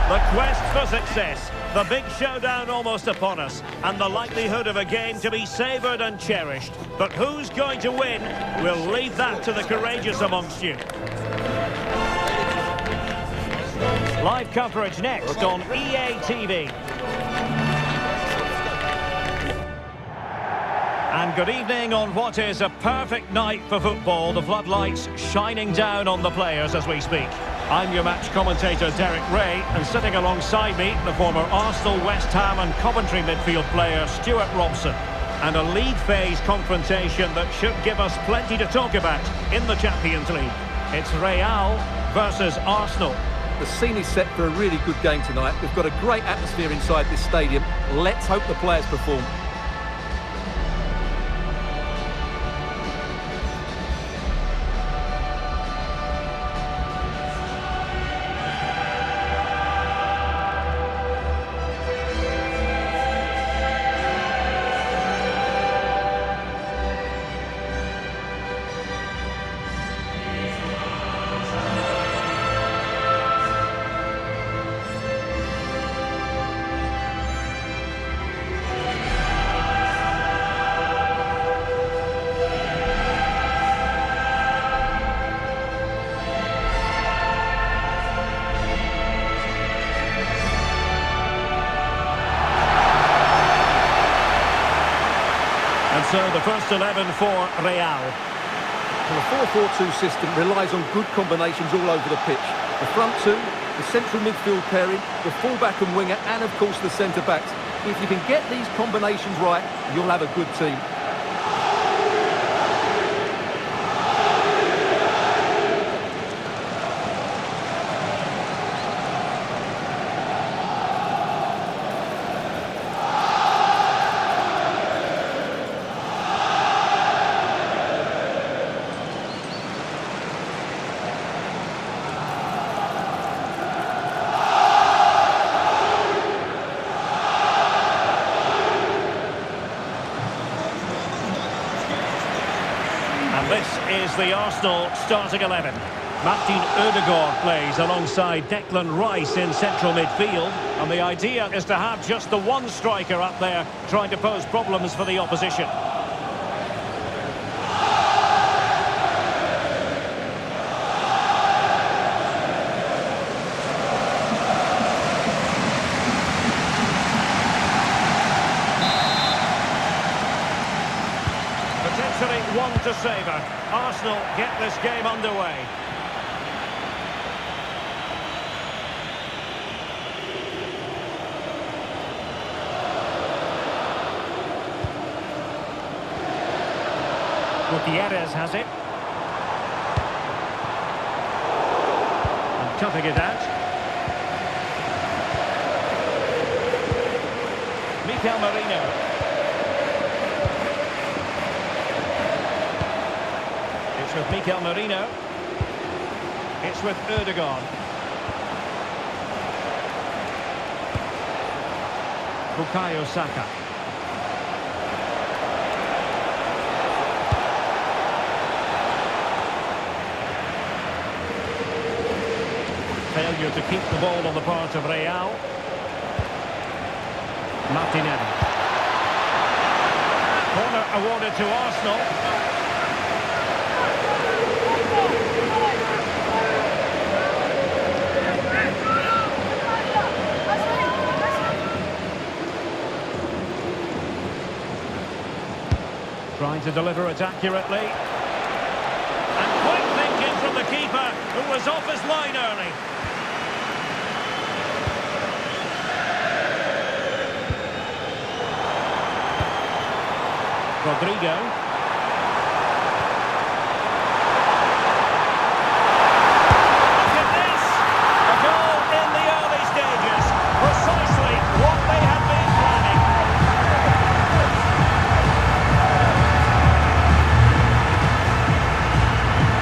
The quest for success, the big showdown almost upon us, and the likelihood of a game to be savoured and cherished. But who's going to win? We'll leave that to the courageous amongst you. Live coverage next on EA TV. And good evening on what is a perfect night for football. The floodlights shining down on the players as we speak. I'm your match commentator Derek Ray, and sitting alongside me, the former Arsenal, West Ham and Coventry midfield player Stuart Robson. And a league phase confrontation that should give us plenty to talk about in the Champions League. It's Real versus Arsenal. The scene is set for a really good game tonight. We've got a great atmosphere inside this stadium. Let's hope the players perform. So the first 11 for Real. The 4-4-2 system relies on good combinations all over the pitch. The front two, the central midfield pairing, the fullback and winger, and of course the centre-backs. If you can get these combinations right, you'll have a good team. This is the Arsenal starting 11. Martin Odegaard plays alongside Declan Rice in central midfield. And the idea is to have just the one striker up there trying to pose problems for the opposition. One to savour. Arsenal get this game underway. Gutierrez has it. And cutting it out. Mikel Merino. With Mikel Merino. It's with Odegaard. Bukayo Saka. Failure to keep the ball on the part of Real. Martinelli. Corner awarded to Arsenal. Trying to deliver it accurately. And quick thinking from the keeper, who was off his line early. Rodrigo. Look at this! A goal in the early stages. Precisely what they had been planning.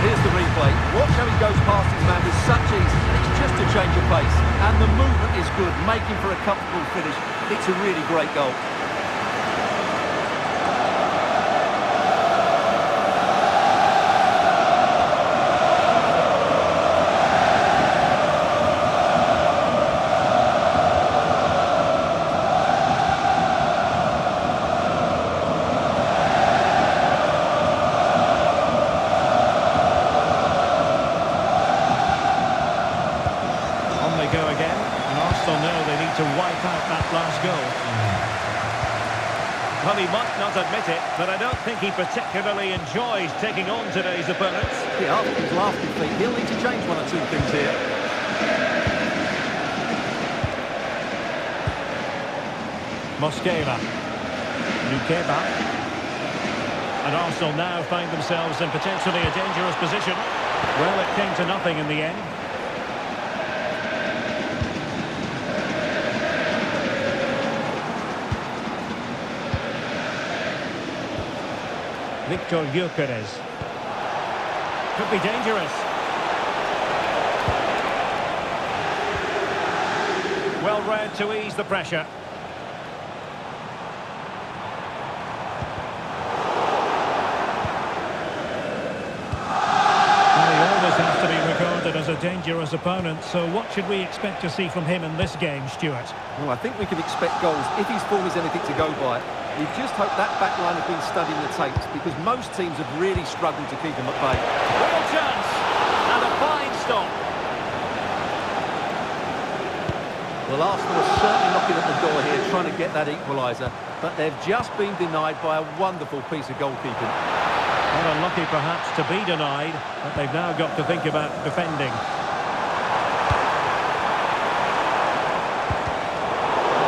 Here's the replay. Watch how he goes past his man with such ease. It's just a change of pace. And the movement is good, making for a comfortable finish. It's a really great goal. Arsenal know they need to wipe out that last goal. Well, he might not admit it, but I don't think he particularly enjoys taking on today's opponents. Yeah, after his last defeat, he'll need to change one or two things here. Mosquera. Nukeba. And Arsenal now find themselves in potentially a dangerous position. Well, it came to nothing in the end. Victor Gyökeres. Could be dangerous. Well read to ease the pressure. As a dangerous opponent, so what should we expect to see from him in this game, Stuart? Well, I think we can expect goals if his form is anything to go by. We just hope that back line has been studying the tapes, because most teams have really struggled to keep him at bay. Real chance, and a fine stop. Well, Arsenal are certainly knocking at the door here, trying to get that equaliser, but they've just been denied by a wonderful piece of goalkeeping. Well, unlucky perhaps to be denied, but they've now got to think about defending.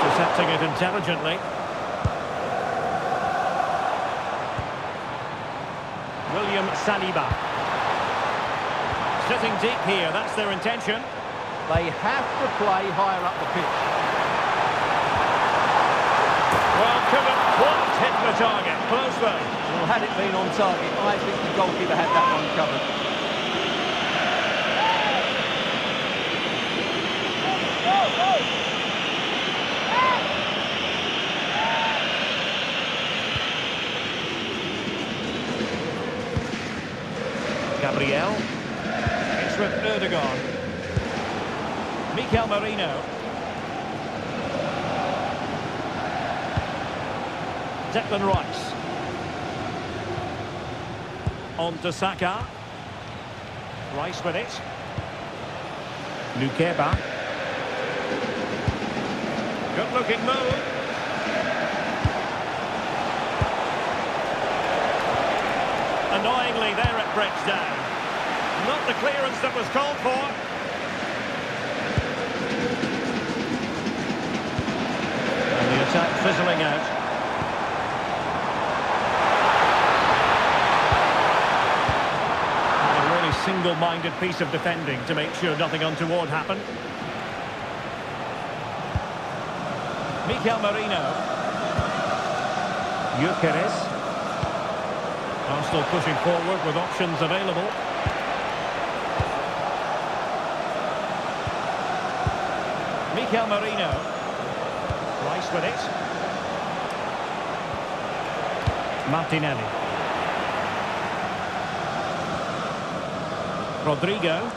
Intercepting it intelligently. William Saliba. Sitting deep here, that's their intention. They have to play higher up the pitch. Well, couldn't quite hit the target. Close though. Well, had it been on target, I think the goalkeeper had that one covered. Gabriel. It's with Erdogan. Mikel Merino. Declan Rice. On to Saka. Rice with it. Nukeba. Good looking move. Annoyingly there it breaks down. Not the clearance that was called for. And the attack fizzling out. Single-minded piece of defending to make sure nothing untoward happened. Mikel Merino. Gyökeres. Arsenal pushing forward with options available. Mikel Merino. Rice with it. Martinelli. Rodrigo.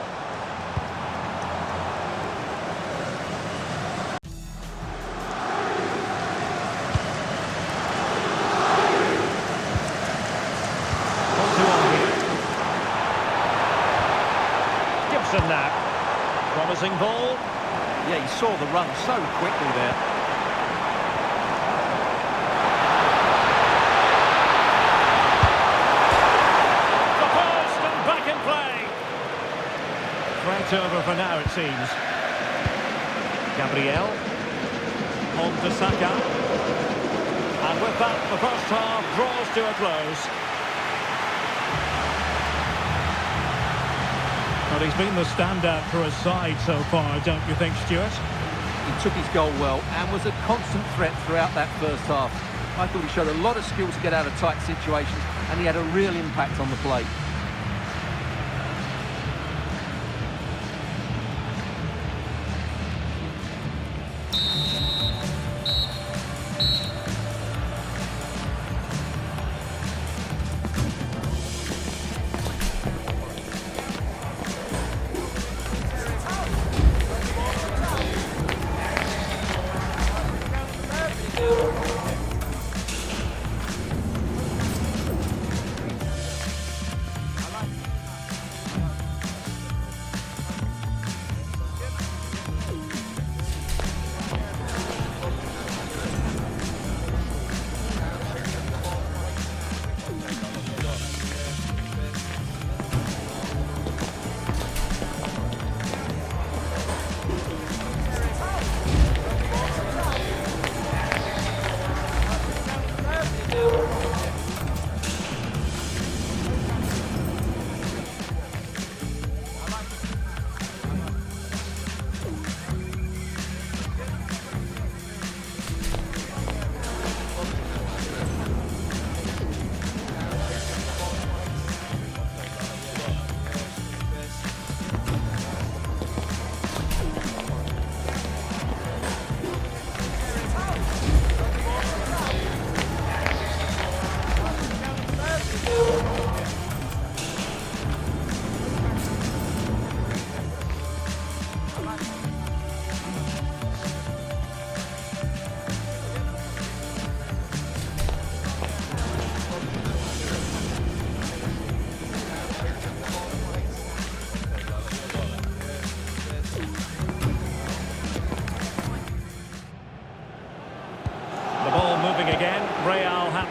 Gibson now. Promising ball. Yeah, he saw the run so quickly there. The post and back in play. Right over for now, it seems. Gabriel. On to Saka. And with that, the first half draws to a close. Well, he's been the standout for his side so far, don't you think, Stuart? He took his goal well and was a constant threat throughout that first half. I thought he showed a lot of skill to get out of tight situations, and he had a real impact on the play.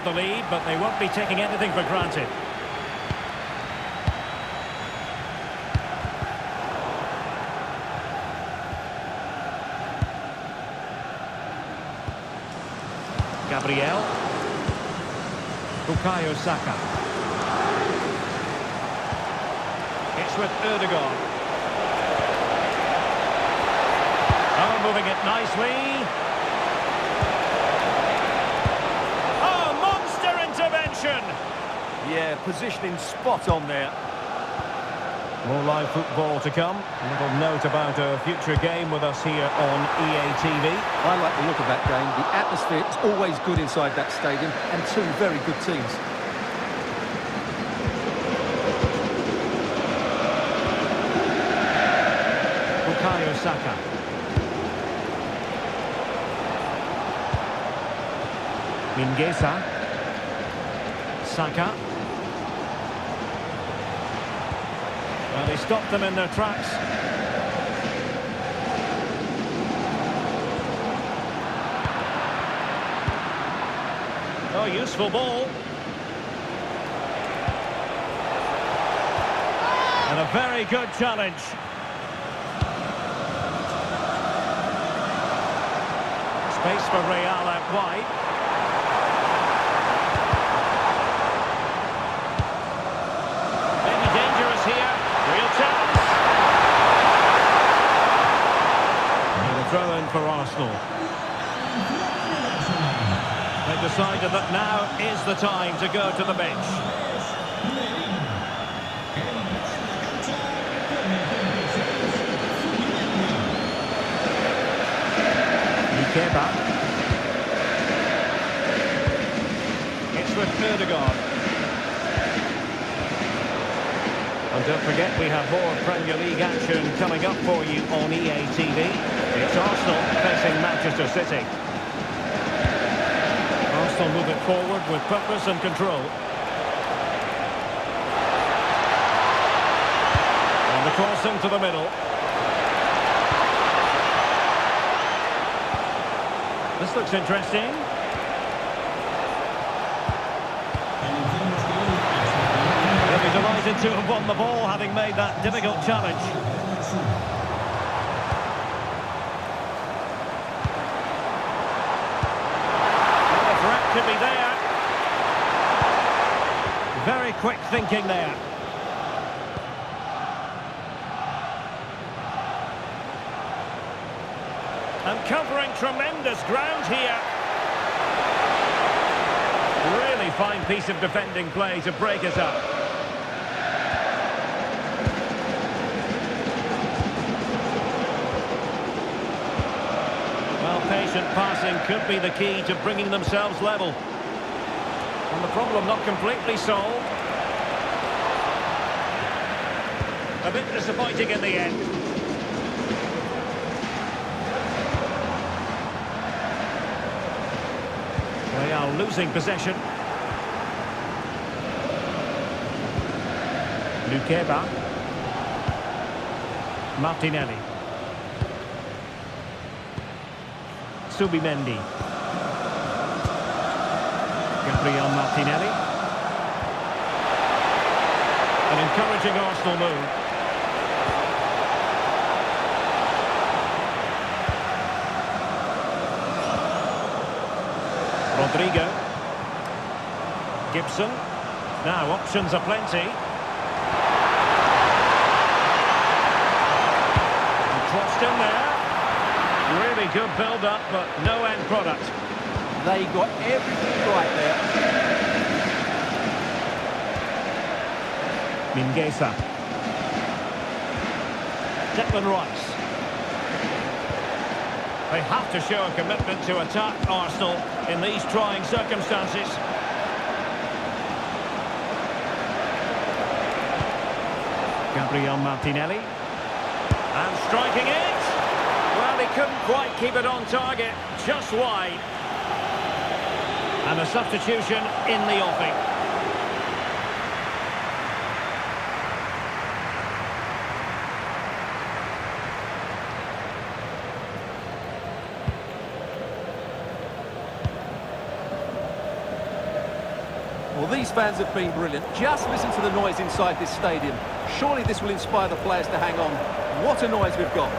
the lead, but they won't be taking anything for granted. Gabriel. Bukayo Saka. It's with Ødegaard. Oh, moving it nicely. Oh, monster intervention! Yeah, positioning spot on there. More live football to come. A little note about a future game with us here on EA TV. I like the look of that game. The atmosphere is always good inside that stadium, and two very good teams. Bukayo Saka. Mingueza. Saka. Well, they stopped them in their tracks. Oh, useful ball. And a very good challenge. Space for Real out wide. Maybe dangerous here. Real chance. And a throw in for Arsenal. They decided that now is the time to go to the bench. Nikeba. It's with Ødegaard. And don't forget, we have more Premier League action coming up for you on EA TV. It's Arsenal facing Manchester City. Arsenal move it forward with purpose and control. And the cross into the middle. This looks interesting. They'll be delighted to have won the ball, having made that difficult challenge. Well, the threat could be there. Very quick thinking there. And covering tremendous ground here. Really fine piece of defending play to break us up. Well, patient passing could be the key to bringing themselves level. And the problem not completely solved. A bit disappointing in the end. They are losing possession. Nikeba. Martinelli. Subimendi. Gabriel Martinelli. An encouraging Arsenal move. Rodrigo. Gibson. Now options are plenty. And crossed in there. Really good build-up, but no end product. They got everything right there. Mingueza. Declan Rice. They have to show a commitment to attack Arsenal in these trying circumstances. Gabriel Martinelli. And striking it. Well, he couldn't quite keep it on target, just wide. And a substitution in the offing. Well, these fans have been brilliant. Just listen to the noise inside this stadium. Surely this will inspire the players to hang on. What a noise we've got.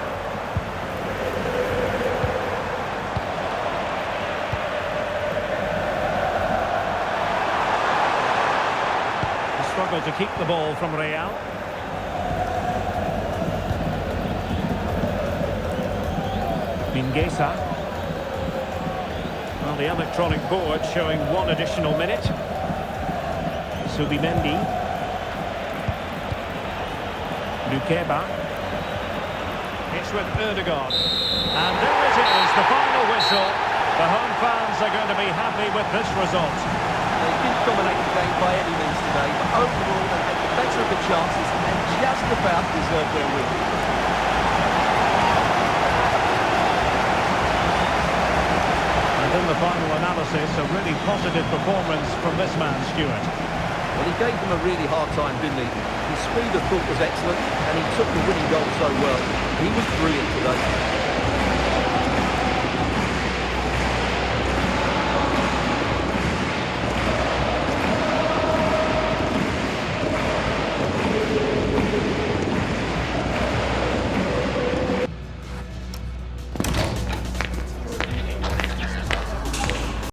Struggle to keep the ball from Real. Mingueza. Well, the electronic board showing one additional minute. Subimendi. Lukeba. It's with Erdogan. And there it is, the final whistle. The home fans are going to be happy with this result. They didn't dominate the game by any means today, but overall they had the better of the chances and just about deserved their win. And in the final analysis, a really positive performance from this man, Stuart. Well, he gave them a really hard time, didn't he? His speed of thought was excellent, and he took the winning goal so well. He was brilliant today.